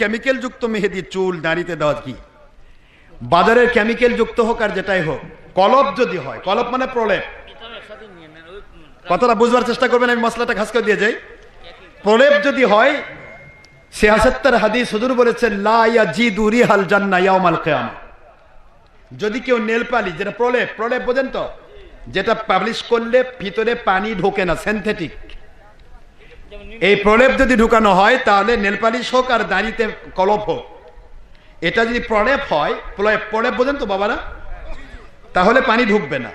Chemical যুক্ত মেহেদি চুল দাড়িতে দেওয়া কি? বাজারের কেমিক্যাল যুক্ত হোক আর যেটাই হোক, কলপ যদি হয়, কলপ মানে প্রলেপ, কথাটা বুঝবার চেষ্টা করবেন, আমি মশলাটা খাস করে দিয়ে যাই। প্রলেপ যদি হয়, ৭৬ হাদিস হুজুর বলেছেন লা ইয়াজিদু রিহাল জান্নাহ ইয়াউমাল কিয়ামা। যদি কেউ নেল পালিশ, যেটা প্রলেপ, প্রলেপ বোঝেন তো, যেটা পাবলিশ করলে ভিতরে পানি ঢোকে না, সিনথেটিক, এই প্রলেপ যদি ঢুকানো হয় তাহলে নেল পালিশ হোক আর দাড়িতে কলপ হোক, এটা যদি প্রলেপ হয়, প্রলেপ বোঝেন তো বাবারা, তাহলে পানি ঢুকবে না।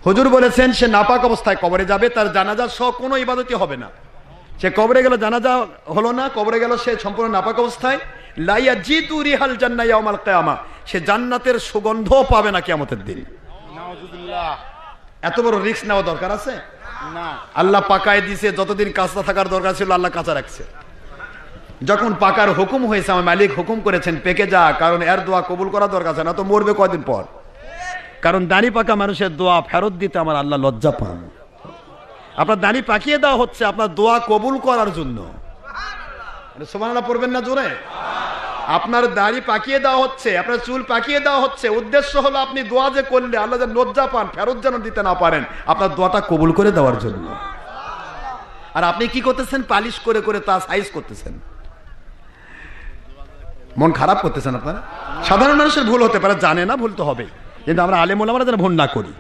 হুজুর বলেছেন সে নাপাক অবস্থায় কবরে যাবে, তার জানাজা সহ কোনো ইবাদতই হবে না। সে কবরে গেল, জানাজা হলো না, কবরে গেল সে সম্পূর্ণ নাপাক অবস্থায়। লা ইয়াজিদু রিহাল জান্নাহ ইয়াউমাল কিয়ামা, সে জান্নাতের সুগন্ধও পাবে না কিয়ামতের দিন। নাউযুবিল্লাহ। এত বড় রিস্ক নেওয়া দরকার আছে না? আল্লাহ পাকায় দিছে, যতদিন কাঁচা থাকার দরকার ছিল আল্লাহ কাঁচা রাখছে। যখন পাকার হুকুম হয়েছে, আমার মালিক হুকুম করেছেন পেকে যা, কারণ এর দোয়া কবুল করা দরকার আছে, না তো মরবে কয়দিন পর। কারণ দাড়ি পাকা মানুষের দোয়া ফেরত দিতে আমার আল্লাহ লজ্জা পান। আপনার দাড়ি পাকিয়ে দেওয়া হচ্ছে আপনার দোয়া কবুল করার জন্য। সুবহানাল্লাহ পড়বেন না জোরে? আপনার দাড়ি পাকিয়ে দেওয়া হচ্ছে, আপনার চুল পাকিয়ে দেওয়া হচ্ছে, উদ্দেশ্য হলো আপনি দোয়া যে করলে আল্লাহ যেন লজ্জা পান, ফেরত যেন দিতে না পারেন, আপনার দোয়াটা কবুল করে দেওয়ার জন্য। আর আপনি কি করতেছেন? পালিশ করে করে তা সাইজ করতেছেন, মন খারাপ করতেছেন আপনারা। সাধারণ মানুষের ভুল হতে পারে, জানে না, ভুল তো হবে, কিন্তু আমরা আলেম ওলামারা যেন ভুল না করি।